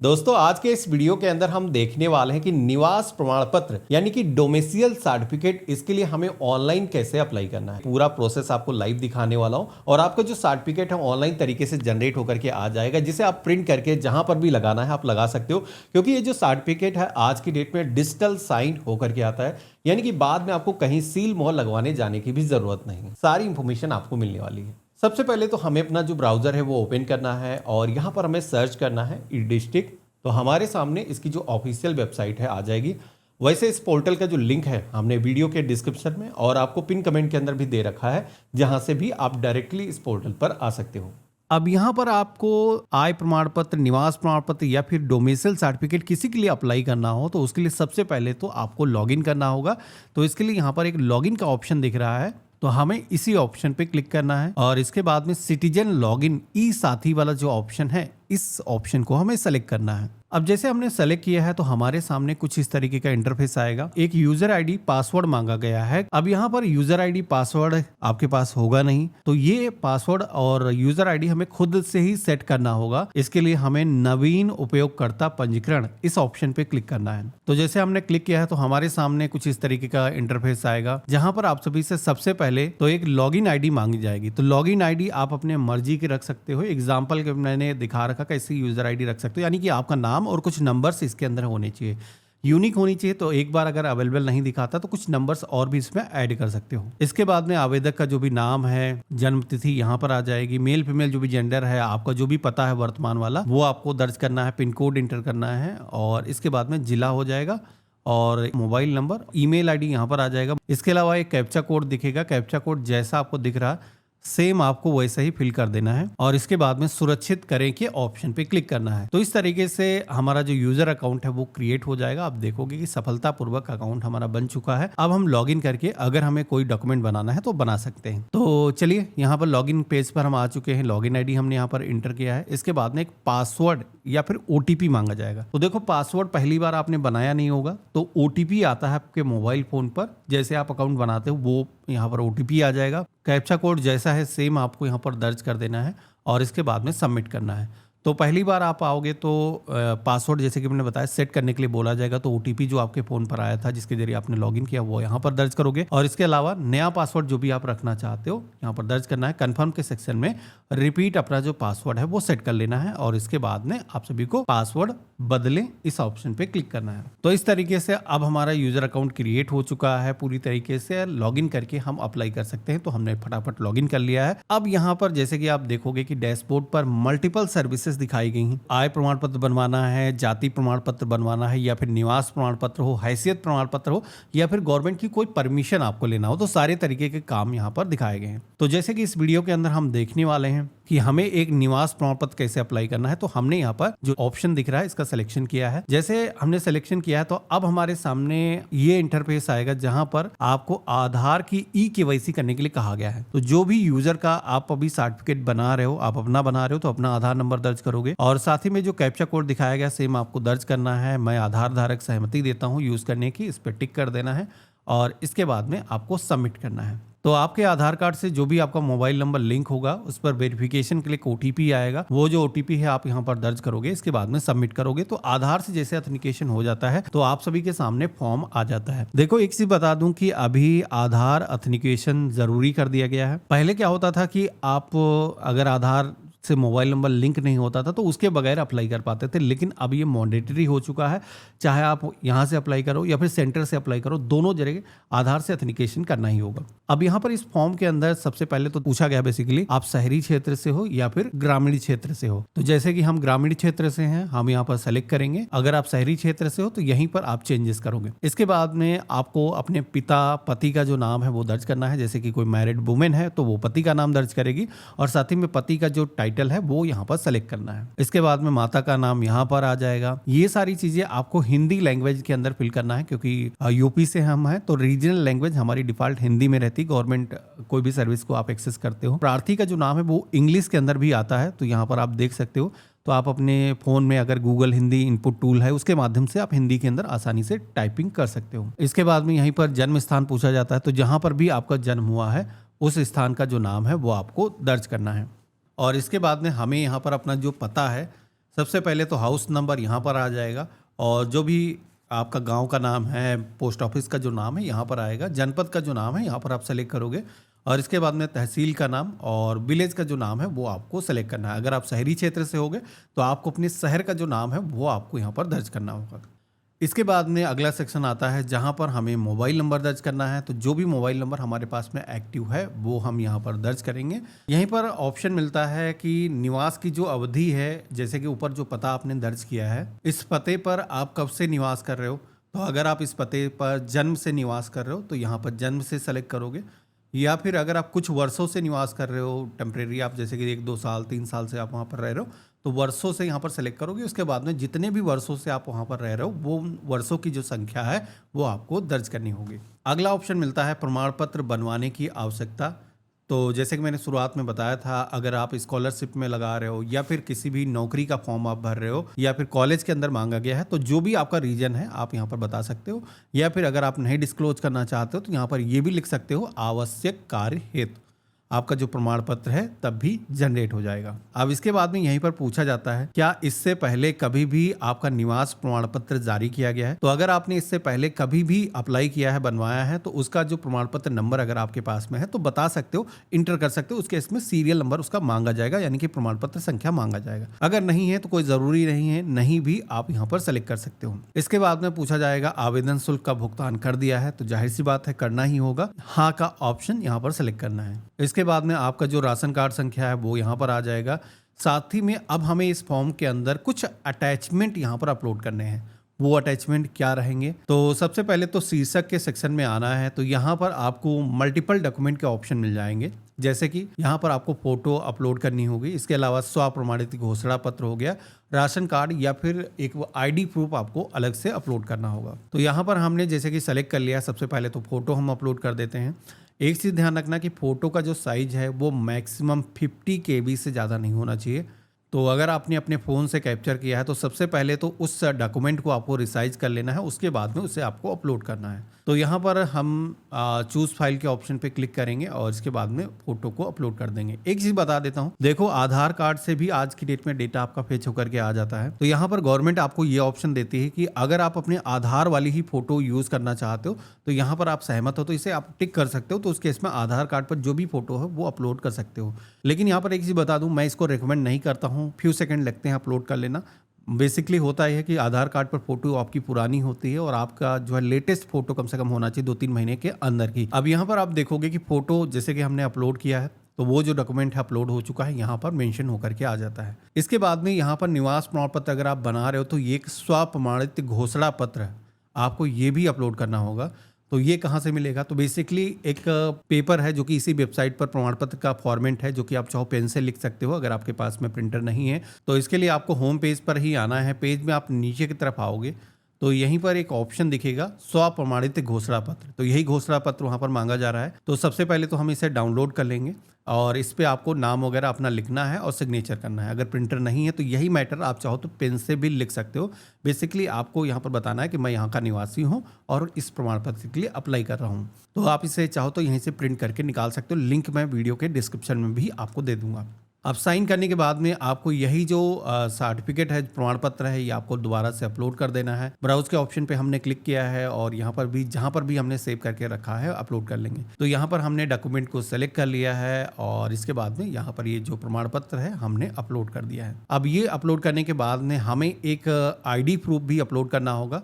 दोस्तों आज के इस वीडियो के अंदर हम देखने वाले हैं कि निवास प्रमाण पत्र यानी कि डोमिसियल सर्टिफिकेट, इसके लिए हमें ऑनलाइन कैसे अप्लाई करना है। पूरा प्रोसेस आपको लाइव दिखाने वाला हूं और आपका जो सर्टिफिकेट है ऑनलाइन तरीके से जनरेट होकर के आ जाएगा, जिसे आप प्रिंट करके जहां पर भी लगाना है आप लगा सकते हो। क्योंकि ये जो सर्टिफिकेट है आज की डेट में डिजिटल साइन होकर के आता है, यानी कि बाद में आपको कहीं सील मोहर लगवाने जाने की भी जरूरत नहीं है। सारी इंफॉर्मेशन आपको मिलने वाली है। सबसे पहले तो हमें अपना जो ब्राउजर है वो ओपन करना है और यहाँ पर हमें सर्च करना है ई डिस्ट्रिक्ट। तो हमारे सामने इसकी जो ऑफिशियल वेबसाइट है आ जाएगी। वैसे इस पोर्टल का जो लिंक है हमने वीडियो के डिस्क्रिप्शन में और आपको पिन कमेंट के अंदर भी दे रखा है, जहां से भी आप डायरेक्टली इस पोर्टल पर आ सकते हो। अब यहाँ पर आपको आय प्रमाण पत्र, निवास प्रमाण पत्र या फिर डोमिसाइल सर्टिफिकेट किसी के लिए अप्लाई करना हो तो उसके लिए सबसे पहले तो आपको लॉगिन करना होगा। तो इसके लिए यहाँ पर एक लॉगिन का ऑप्शन दिख रहा है, तो हमें इसी ऑप्शन पे क्लिक करना है और इसके बाद में सिटीजन लॉगिन ई साथी वाला जो ऑप्शन है इस ऑप्शन को हमें सेलेक्ट करना है। अब जैसे हमने सेलेक्ट किया है तो हमारे सामने कुछ इस तरीके का इंटरफेस आएगा। एक यूजर आईडी पासवर्ड मांगा गया है। अब यहाँ पर यूजर आईडी पासवर्ड आपके पास होगा नहीं, तो ये पासवर्ड और यूजर आईडी हमें खुद से ही सेट करना होगा। इसके लिए हमें नवीन उपयोगकर्ता पंजीकरण इस ऑप्शन पे क्लिक करना है। तो जैसे हमने क्लिक किया है तो हमारे सामने कुछ इस तरीके का इंटरफेस आएगा, जहां पर आप सभी से सबसे पहले तो एक लॉगिन आईडी मांगी जाएगी। तो लॉगिन आईडी आप अपने मर्जी की रख सकते हो। एग्जाम्पल के मैंने दिखा रखा कैसे यूजर आईडी रख सकते हो, यानी कि आपका नाम और कुछ नंबर्स इसके अंदर होने चाहिए, यूनिक होनी चाहिए। तो एक बार अगर अवेलेबल नहीं दिखाता तो कुछ नंबर्स और भी इसमें ऐड कर सकते हो। इसके बाद में आवेदक का जो भी नाम है, जन्म तिथि यहाँ पर आ जाएगी। मेल फीमेल जो भी जेंडर है, आपका जो भी पता है वर्तमान वाला वो आपको दर्ज करना है। पिन कोड इंटर करना है और इसके बाद में जिला हो जाएगा और मोबाइल नंबर, ईमेल आईडी यहाँ पर आ जाएगा। इसके अलावा एक कैप्चा कोड दिखेगा। कैप्चा कोड जैसा आपको दिख रहा सेम आपको वैसा ही फिल कर देना है और इसके बाद में सुरक्षित करें के ऑप्शन पे क्लिक करना है। तो इस तरीके से हमारा जो यूजर अकाउंट है वो क्रिएट हो जाएगा। आप देखोगे कि सफलतापूर्वक अकाउंट हमारा बन चुका है। अब हम लॉगिन करके अगर हमें कोई डॉक्यूमेंट बनाना है तो बना सकते हैं। तो चलिए यहाँ पर लॉगिन पेज पर हम आ चुके हैं। लॉगिन आईडी हमने यहाँ पर इंटर किया है। इसके बाद में एक पासवर्ड या फिर ओटीपी मांगा जाएगा। तो देखो पासवर्ड पहली बार आपने बनाया नहीं होगा तो ओटीपी आता है आपके मोबाइल फोन पर। जैसे आप अकाउंट बनाते हो वो यहाँ पर ओटीपी आ जाएगा। कैप्चा कोड जैसा है सेम आपको यहाँ पर दर्ज कर देना है और इसके बाद में सबमिट करना है। तो पहली बार आप आओगे तो पासवर्ड जैसे कि मैंने बताया सेट करने के लिए बोला जाएगा। तो ओटीपी जो आपके फ़ोन पर आया था जिसके जरिए आपने लॉगिन किया वो यहाँ पर दर्ज करोगे और इसके अलावा नया पासवर्ड जो भी आप रखना चाहते हो यहाँ पर दर्ज करना है। कन्फर्म के सेक्शन में रिपीट अपना जो पासवर्ड है वो सेट कर लेना है और इसके बाद में आप सभी को पासवर्ड बदलें इस ऑप्शन पे क्लिक करना है। तो इस तरीके से अब हमारा यूजर अकाउंट क्रिएट हो चुका है। पूरी तरीके से लॉगिन करके हम अप्लाई कर सकते हैं। तो हमने फटाफट लॉगिन कर लिया है। अब यहाँ पर जैसे कि आप देखोगे कि डैशबोर्ड पर मल्टीपल सर्विसेज दिखाई गई हैं। आय प्रमाण पत्र बनवाना है, जाति प्रमाण पत्र बनवाना है या फिर निवास प्रमाण पत्र हो, हैसियत प्रमाण पत्र हो या फिर गवर्नमेंट की कोई परमिशन आपको लेना हो, तो सारे तरीके के काम यहाँ पर दिखाए गए हैं। तो जैसे कि इस वीडियो के अंदर हम देखने वाले हैं कि हमें एक निवास प्रमाण पत्र कैसे अप्लाई करना है। तो हमने यहाँ पर जो ऑप्शन दिख रहा है इसका सिलेक्शन किया है। जैसे हमने सिलेक्शन किया है तो अब हमारे सामने ये इंटरफेस आएगा जहां पर आपको आधार की ई केवाईसी करने के लिए कहा गया है। तो जो भी यूजर का आप अभी सर्टिफिकेट बना रहे हो, आप अपना बना रहे हो तो अपना आधार नंबर दर्ज करोगे और साथ ही में जो कैप्चा कोड दिखाया गया सेम आपको दर्ज करना है। मैं आधार धारक सहमति देता हूँ यूज करने की, इस पर टिक कर देना है और इसके बाद में आपको सबमिट करना है। तो आपके आधार कार्ड से जो भी आपका मोबाइल नंबर लिंक होगा उस पर वेरिफिकेशन के लिए ओटीपी आएगा। वो जो ओटीपी है आप यहाँ पर दर्ज करोगे, इसके बाद में सबमिट करोगे। तो आधार से जैसे ऑथेंटिकेशन हो जाता है तो आप सभी के सामने फॉर्म आ जाता है। देखो एक चीज बता दूं कि अभी आधार ऑथेंटिकेशन जरूरी कर दिया गया है। पहले क्या होता था कि आप अगर आधार से मोबाइल नंबर लिंक नहीं होता था तो उसके बगैर अप्लाई कर पाते थे, लेकिन अब ये मैंडेटरी हो चुका है। चाहे आप यहाँ से अप्लाई करो या फिर सेंटर से अप्लाई करो, दोनों जगह आधार से ऑथेंटिकेशन करना ही होगा। अब यहाँ पर इस फॉर्म के अंदर सबसे पहले तो पूछा गया बेसिकली आप शहरी क्षेत्र से हो या फिर ग्रामीण क्षेत्र से हो। तो जैसे कि हम ग्रामीण क्षेत्र से हैं, हम यहाँ पर सेलेक्ट करेंगे। अगर आप शहरी क्षेत्र से हो तो यहीं पर आप चेंजेस करोगे। इसके बाद में आपको अपने पति का जो नाम है वो दर्ज करना है। जैसे कि कोई मैरिड वुमेन है तो वो पति का नाम दर्ज करेगी और साथ ही में पति का जो टाइटल है वो यहाँ पर सेलेक्ट करना है। इसके बाद में माता का नाम यहाँ पर आ जाएगा। ये सारी चीजें आपको हिंदी लैंग्वेज के अंदर फिल करना है क्योंकि यूपी से हम हैं तो रीजनल लैंग्वेज हमारी डिफॉल्ट हिंदी में रहती। गवर्नमेंट कोई भी सर्विस को आप एक्सेस करते हो। प्रार्थी का जो नाम है वो इंग्लिश के अंदर भी आता है, तो यहाँ पर आप देख सकते हो। तो आप अपने फ़ोन में अगर गूगल हिंदी इनपुट टूल है उसके माध्यम से आप हिंदी के अंदर आसानी से टाइपिंग कर सकते हो। इसके बाद में यहीं पर जन्म स्थान पूछा जाता है, तो जहाँ पर भी आपका जन्म हुआ है उस स्थान का जो नाम है वो आपको दर्ज करना है। और इसके बाद में हमें यहाँ पर अपना जो पता है सबसे पहले तो हाउस नंबर यहाँ पर आ जाएगा और जो भी आपका गांव का नाम है, पोस्ट ऑफिस का जो नाम है यहाँ पर आएगा, जनपद का जो नाम है यहाँ पर आप सेलेक्ट करोगे और इसके बाद में तहसील का नाम और विलेज का जो नाम है वो आपको सेलेक्ट करना है। अगर आप शहरी क्षेत्र से होगे तो आपको अपने शहर का जो नाम है वो आपको यहाँ पर दर्ज करना होगा। इसके बाद में अगला सेक्शन आता है जहां पर हमें मोबाइल नंबर दर्ज करना है। तो जो भी मोबाइल नंबर हमारे पास में एक्टिव है वो हम यहां पर दर्ज करेंगे। यहीं पर ऑप्शन मिलता है कि निवास की जो अवधि है, जैसे कि ऊपर जो पता आपने दर्ज किया है, इस पते पर आप कब से निवास कर रहे हो। तो अगर आप इस पते पर जन्म से निवास कर रहे हो तो यहाँ पर जन्म से सेलेक्ट करोगे, या फिर अगर आप कुछ वर्षों से निवास कर रहे हो, टेम्परेरी आप जैसे कि 1-2 साल 3 साल से आप वहाँ पर रह रहे हो तो वर्षों से यहाँ पर सेलेक्ट करोगे। उसके बाद में जितने भी वर्षों से आप वहाँ पर रह रहे हो वो वर्षों की जो संख्या है वो आपको दर्ज करनी होगी। अगला ऑप्शन मिलता है प्रमाण पत्र बनवाने की आवश्यकता। तो जैसे कि मैंने शुरुआत में बताया था, अगर आप स्कॉलरशिप में लगा रहे हो या फिर किसी भी नौकरी का फॉर्म आप भर रहे हो या फिर कॉलेज के अंदर मांगा गया है, तो जो भी आपका रीजन है आप यहाँ पर बता सकते हो, या फिर अगर आप नहीं डिस्क्लोज करना चाहते हो तो यहाँ पर ये भी लिख सकते हो आवश्यक कार्य हेतु आपका जो प्रमाण पत्र है तब भी जनरेट हो जाएगा। अब इसके बाद में यहीं पर पूछा जाता है क्या इससे पहले कभी भी आपका निवास प्रमाण पत्र जारी किया गया है। तो अगर आपने इससे पहले कभी भी अप्लाई किया है, बनवाया है, तो उसका जो प्रमाण पत्र नंबर अगर आपके पास में है तो बता सकते हो, इंटर कर सकते हो, उसके इसमें सीरियल नंबर उसका मांगा जाएगा, यानी कि प्रमाण पत्र संख्या मांगा जाएगा। अगर नहीं है तो कोई जरूरी नहीं है, नहीं भी आप यहाँ पर सेलेक्ट कर सकते हो। इसके बाद में पूछा जाएगा आवेदन शुल्क का भुगतान कर दिया है, तो जाहिर सी बात है करना ही होगा, हाँ का ऑप्शन यहाँ पर सेलेक्ट करना है। इसके बाद में आपका जो राशन कार्ड संख्या है वो यहाँ पर आ जाएगा। साथ ही में अब हमें इस फॉर्म के अंदर कुछ अटैचमेंट यहाँ पर अपलोड करने हैं। वो अटैचमेंट क्या रहेंगे, तो सबसे पहले तो शीर्षक के सेक्शन में आना है। तो यहाँ पर आपको मल्टीपल डॉक्यूमेंट के ऑप्शन मिल जाएंगे, जैसे कि यहाँ पर आपको फोटो अपलोड करनी होगी। इसके अलावा स्वप्रमाणित घोषणा पत्र हो गया, राशन कार्ड या फिर एक आईडी प्रूफ आपको अलग से अपलोड करना होगा। तो यहाँ पर हमने जैसे कि सेलेक्ट कर लिया, सबसे पहले तो फोटो हम अपलोड कर देते हैं। एक चीज़ ध्यान रखना कि फ़ोटो का जो साइज़ है वो मैक्सिमम 50 KB से ज़्यादा नहीं होना चाहिए। तो अगर आपने अपने फ़ोन से कैप्चर किया है तो सबसे पहले तो उस डॉक्यूमेंट को आपको रिसाइज कर लेना है, उसके बाद में उसे आपको अपलोड करना है। तो यहाँ पर हम चूज़ फाइल के ऑप्शन पे क्लिक करेंगे और इसके बाद में फ़ोटो को अपलोड कर देंगे। एक चीज़ बता देता हूँ, देखो आधार कार्ड से भी आज की डेट में डेटा आपका फेच होकर के आ जाता है। तो यहाँ पर गवर्नमेंट आपको ये ऑप्शन देती है कि अगर आप अपने आधार वाली ही फ़ोटो यूज़ करना चाहते हो तो यहाँ पर आप सहमत हो तो इसे आप टिक कर सकते हो। तो उसके इसमें आधार कार्ड पर जो भी फ़ोटो है वो अपलोड कर सकते हो। लेकिन यहाँ पर एक चीज़ बता दूँ, मैं इसको रिकमेंड नहीं करता हूँ, फ्यू सेकंड लगते हैं अपलोड कर लेना। बेसिकली होता है कि आधार कार्ड पर फोटो आपकी पुरानी होती है और आपका जो है लेटेस्ट फोटो कम से कम होना चाहिए 2-3 महीने के अंदर की। अब यहाँ पर आप देखोगे कि फोटो जैसे कि हमने अपलोड किया है तो वो जो डॉक्यूमेंट है अपलोड हो चुका है, यहाँ पर मेंशन होकर के आ जाता है। इसके बाद में यहाँ पर निवास प्रमाण पत्र अगर आप बना रहे हो तो ये एक स्वप्रमाणित घोषणा पत्र है, आपको ये भी अपलोड करना होगा। तो ये कहाँ से मिलेगा, तो बेसिकली एक पेपर है जो कि इसी वेबसाइट पर प्रमाण पत्र का फॉर्मेट है, जो कि आप चाहो पेन से लिख सकते हो अगर आपके पास में प्रिंटर नहीं है। तो इसके लिए आपको होम पेज पर ही आना है। पेज में आप नीचे की तरफ आओगे तो यहीं पर एक ऑप्शन दिखेगा स्वप्रमाणित घोषणा पत्र। तो यही घोषणा पत्र वहाँ पर मांगा जा रहा है। तो सबसे पहले तो हम इसे डाउनलोड कर लेंगे और इस पे आपको नाम वगैरह अपना लिखना है और सिग्नेचर करना है। अगर प्रिंटर नहीं है तो यही मैटर आप चाहो तो पेन से भी लिख सकते हो। बेसिकली आपको यहाँ पर बताना है कि मैं यहाँ का निवासी हूँ और इस प्रमाण पत्र के लिए अप्लाई कर रहा हूँ। तो आप इसे चाहो तो यहीं से प्रिंट करके निकाल सकते हो। लिंक मैं वीडियो के डिस्क्रिप्शन में भी आपको दे दूंगा। अब साइन करने के बाद में आपको यही जो सर्टिफिकेट है, प्रमाण पत्र है, ये आपको दोबारा से अपलोड कर देना है। ब्राउज के ऑप्शन पे हमने क्लिक किया है और यहाँ पर भी जहाँ पर भी हमने सेव करके रखा है अपलोड कर लेंगे। तो यहाँ पर हमने डॉक्यूमेंट को सेलेक्ट कर लिया है और इसके बाद में यहाँ पर ये जो प्रमाण पत्र है हमने अपलोड कर दिया है। अब ये अपलोड करने के बाद में हमें एक आईडी प्रूफ भी अपलोड करना होगा।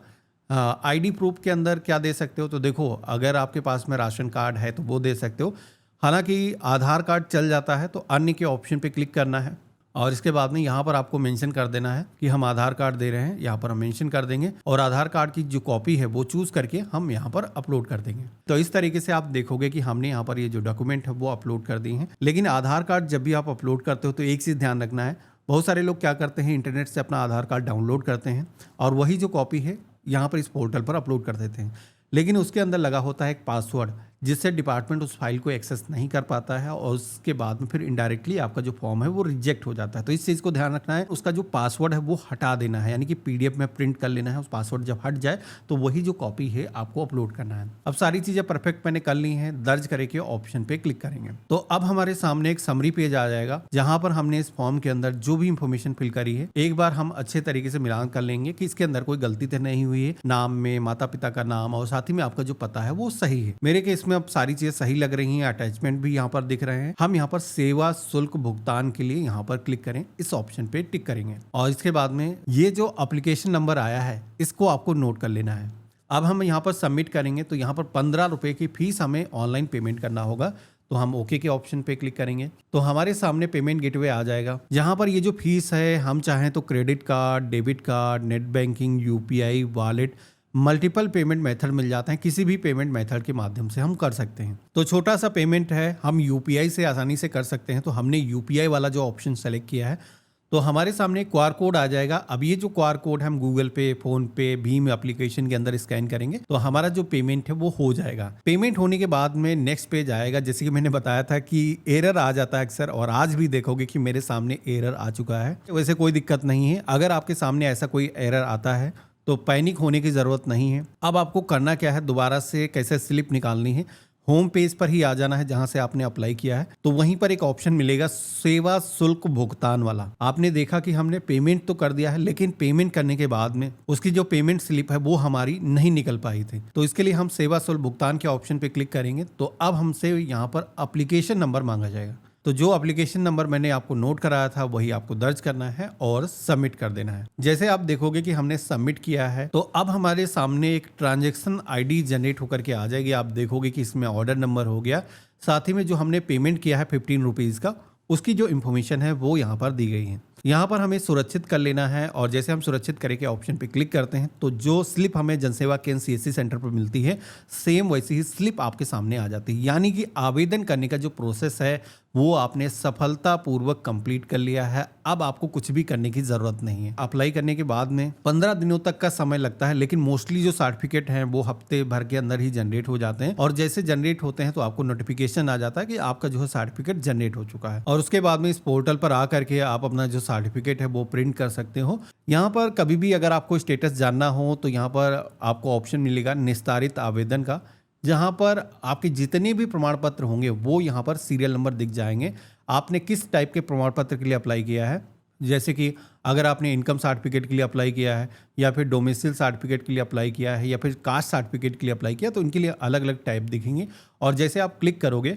आईडी प्रूफ के अंदर क्या दे सकते हो, तो देखो अगर आपके पास में राशन कार्ड है तो वो दे सकते हो। हालांकि आधार कार्ड चल जाता है तो अन्य के ऑप्शन पे क्लिक करना है और इसके बाद में यहाँ पर आपको मेंशन कर देना है कि हम आधार कार्ड दे रहे हैं। यहाँ पर हम मेंशन कर देंगे और आधार कार्ड की जो कॉपी है वो चूज करके हम यहाँ पर अपलोड कर देंगे। तो इस तरीके से आप देखोगे कि हमने यहाँ पर ये जो डॉक्यूमेंट है वो अपलोड कर दिए हैं। लेकिन आधार कार्ड जब भी आप अपलोड करते हो तो एक चीज़ ध्यान रखना है, बहुत सारे लोग क्या करते हैं इंटरनेट से अपना आधार कार्ड डाउनलोड करते हैं और वही जो कॉपी है यहाँ पर इस पोर्टल पर अपलोड कर देते हैं। लेकिन उसके अंदर लगा होता है एक पासवर्ड। जिससे डिपार्टमेंट उस फाइल को एक्सेस नहीं कर पाता है और उसके बाद में फिर इनडायरेक्टली आपका जो फॉर्म है वो रिजेक्ट हो जाता है। तो इस चीज़ को ध्यान रखना है, उसका जो पासवर्ड है वो हटा देना है, यानी कि PDF में प्रिंट कर लेना है। उस पासवर्ड जब हट जाए तो वही जो कॉपी है आपको अपलोड करना है। अब सारी चीज़ें परफेक्ट मैंने कर ली हैं, दर्ज करके ऑप्शन पे क्लिक करेंगे तो अब हमारे सामने एक समरी पेज आ जाएगा, जहां पर हमने इस फॉर्म के अंदर जो भी इंफॉर्मेशन फिल करी है एक बार हम अच्छे तरीके से मिलान कर लेंगे कि इसके अंदर कोई गलती तो नहीं हुई है। नाम में माता पिता का नाम और साथ ही में आपका जो पता है वो सही है। मेरे केस में अब सारी चीजें सही लग रही हैं, अटैचमेंट भी यहाँ पर दिख रहे हैं। हम यहाँ पर सेवा शुल्क भुगतान के लिए यहाँ पर क्लिक करें, इस ऑप्शन पे टिक करेंगे और इसके बाद में ये जो एप्लीकेशन नंबर आया है इसको आपको नोट कर लेना है। अब हम यहाँ पर सबमिट करेंगे तो यहाँ पर 15 रुपए की फीस हमें ऑनलाइन पेमेंट करना होगा। तो हम ओके के ऑप्शन पे क्लिक करेंगे तो हमारे सामने पेमेंट गेटवे आ जाएगा, जहां पर ये जो फीस है हम चाहें तो credit card, debit card, net banking, UPI, wallet, multiple payment method मिल जाते हैं। किसी भी पेमेंट मेथड के माध्यम से हम कर सकते हैं। तो छोटा सा पेमेंट है, हम UPI से आसानी से कर सकते हैं। तो हमने UPI वाला जो ऑप्शन सेलेक्ट किया है तो हमारे सामने QR कोड आ जाएगा। अब ये जो QR कोड हम गूगल पे, फोन पे, भीम एप्लीकेशन के अंदर स्कैन करेंगे तो हमारा जो पेमेंट है वो हो जाएगा। पेमेंट होने के बाद में नेक्स्ट पेज आएगा, जैसे कि मैंने बताया था कि एरर आ जाता है अक्सर, और आज भी देखोगे कि मेरे सामने एरर आ चुका है। वैसे कोई दिक्कत नहीं है, अगर आपके सामने ऐसा कोई एरर आता है तो पैनिक होने की ज़रूरत नहीं है। अब आपको करना क्या है, दोबारा से कैसे स्लिप निकालनी है, होम पेज पर ही आ जाना है जहां से आपने अप्लाई किया है। तो वहीं पर एक ऑप्शन मिलेगा सेवा शुल्क भुगतान वाला। आपने देखा कि हमने पेमेंट तो कर दिया है, लेकिन पेमेंट करने के बाद में उसकी जो पेमेंट स्लिप है वो हमारी नहीं निकल पाई थी। तो इसके लिए हम सेवा शुल्क भुगतान के ऑप्शन पे क्लिक करेंगे तो अब हमसे यहाँ पर एप्लीकेशन नंबर मांगा जाएगा। तो जो एप्लीकेशन नंबर मैंने आपको नोट कराया था वही आपको दर्ज करना है और सबमिट कर देना है। जैसे आप देखोगे कि हमने सबमिट किया है तो अब हमारे सामने एक ट्रांजैक्शन ID जनरेट होकर के आ जाएगी। आप देखोगे कि इसमें ऑर्डर नंबर हो गया, साथ ही में जो हमने पेमेंट किया है 15 रुपीज़ का, उसकी जो इन्फॉर्मेशन है वो यहाँ पर दी गई है। यहाँ पर हमें सुरक्षित कर लेना है और जैसे हम सुरक्षित करे के ऑप्शन पे क्लिक करते हैं तो जो स्लिप हमें जनसेवा केंद्र CSC सेंटर पर मिलती है सेम वैसी ही स्लिप आपके सामने आ जाती है। यानी कि आवेदन करने का जो प्रोसेस है वो आपने सफलतापूर्वक कंप्लीट कर लिया है। अब आपको कुछ भी करने की जरूरत नहीं है। अप्लाई करने के बाद में 15 दिनों तक का समय लगता है, लेकिन मोस्टली जो सर्टिफिकेट हैं वो हफ्ते भर के अंदर ही जनरेट हो जाते हैं और जैसे जनरेट होते हैं तो आपको नोटिफिकेशन आ जाता है कि आपका जो है सर्टिफिकेट जनरेट हो चुका है। और उसके बाद में इस पोर्टल पर आ करके आप अपना जो सर्टिफिकेट है वो प्रिंट कर सकते हो। यहाँ पर कभी भी अगर आपको स्टेटस जानना हो तो यहाँ पर आपको ऑप्शन मिलेगा निस्तारित आवेदन का, जहाँ पर आपके जितने भी प्रमाण पत्र होंगे वो यहाँ पर सीरियल नंबर दिख जाएंगे। आपने किस टाइप के प्रमाण पत्र के लिए अप्लाई किया है, जैसे कि अगर आपने इनकम सर्टिफिकेट के लिए अप्लाई किया है या फिर डोमिसाइल सर्टिफिकेट के लिए अप्लाई किया है या फिर कास्ट सर्टिफिकेट के लिए अप्लाई किया, तो इनके लिए अलग अलग टाइप दिखेंगे। और जैसे आप क्लिक करोगे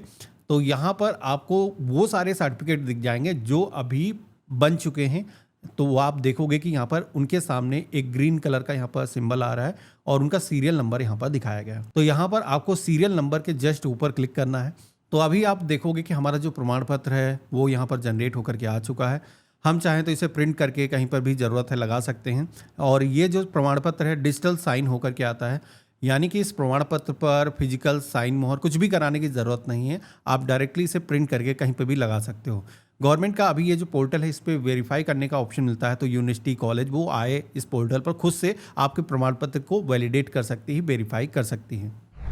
तो यहाँ पर आपको वो सारे सर्टिफिकेट दिख जाएंगे जो अभी बन चुके हैं। तो वो आप देखोगे कि यहाँ पर उनके सामने एक ग्रीन कलर का यहाँ पर सिंबल आ रहा है और उनका सीरियल नंबर यहाँ पर दिखाया गया है। तो यहाँ पर आपको सीरियल नंबर के जस्ट ऊपर क्लिक करना है। तो अभी आप देखोगे कि हमारा जो प्रमाण पत्र है वो यहाँ पर जनरेट होकर के आ चुका है। हम चाहें तो इसे प्रिंट करके कहीं पर भी ज़रूरत है लगा सकते हैं। और ये जो प्रमाण पत्र है डिजिटल साइन होकर के आता है, यानी कि इस प्रमाण पत्र पर फिजिकल साइन मोहर कुछ भी कराने की ज़रूरत नहीं है। आप डायरेक्टली इसे प्रिंट करके कहीं पर भी लगा सकते हो। गवर्नमेंट का अभी ये जो पोर्टल है इस पर वेरीफाई करने का ऑप्शन मिलता है, तो यूनिवर्सिटी कॉलेज वो आए इस पोर्टल पर खुद से आपके प्रमाण पत्र को वैलिडेट कर सकती है, वेरीफाई कर सकती है।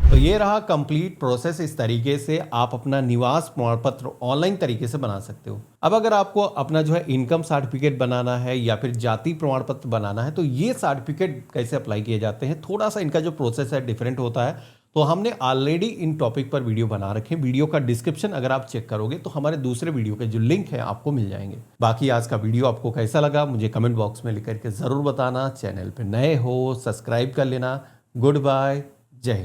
तो ये रहा कंप्लीट प्रोसेस। इस तरीके से आप अपना निवास प्रमाण पत्र ऑनलाइन तरीके से बना सकते हो। अब अगर आपको अपना जो है इनकम सर्टिफिकेट बनाना है या फिर जाति प्रमाण पत्र बनाना है तो ये सर्टिफिकेट कैसे अप्लाई किए जाते हैं, थोड़ा सा इनका जो प्रोसेस है डिफरेंट होता है। तो हमने ऑलरेडी इन टॉपिक पर वीडियो बना रखे हैं। वीडियो का डिस्क्रिप्शन अगर आप चेक करोगे तो हमारे दूसरे वीडियो के जो लिंक है आपको मिल जाएंगे। बाकी आज का वीडियो आपको कैसा लगा मुझे कमेंट बॉक्स में लिख करके जरूर बताना। चैनल पे नए हो सब्सक्राइब कर लेना। गुड बाय, जय हिंद।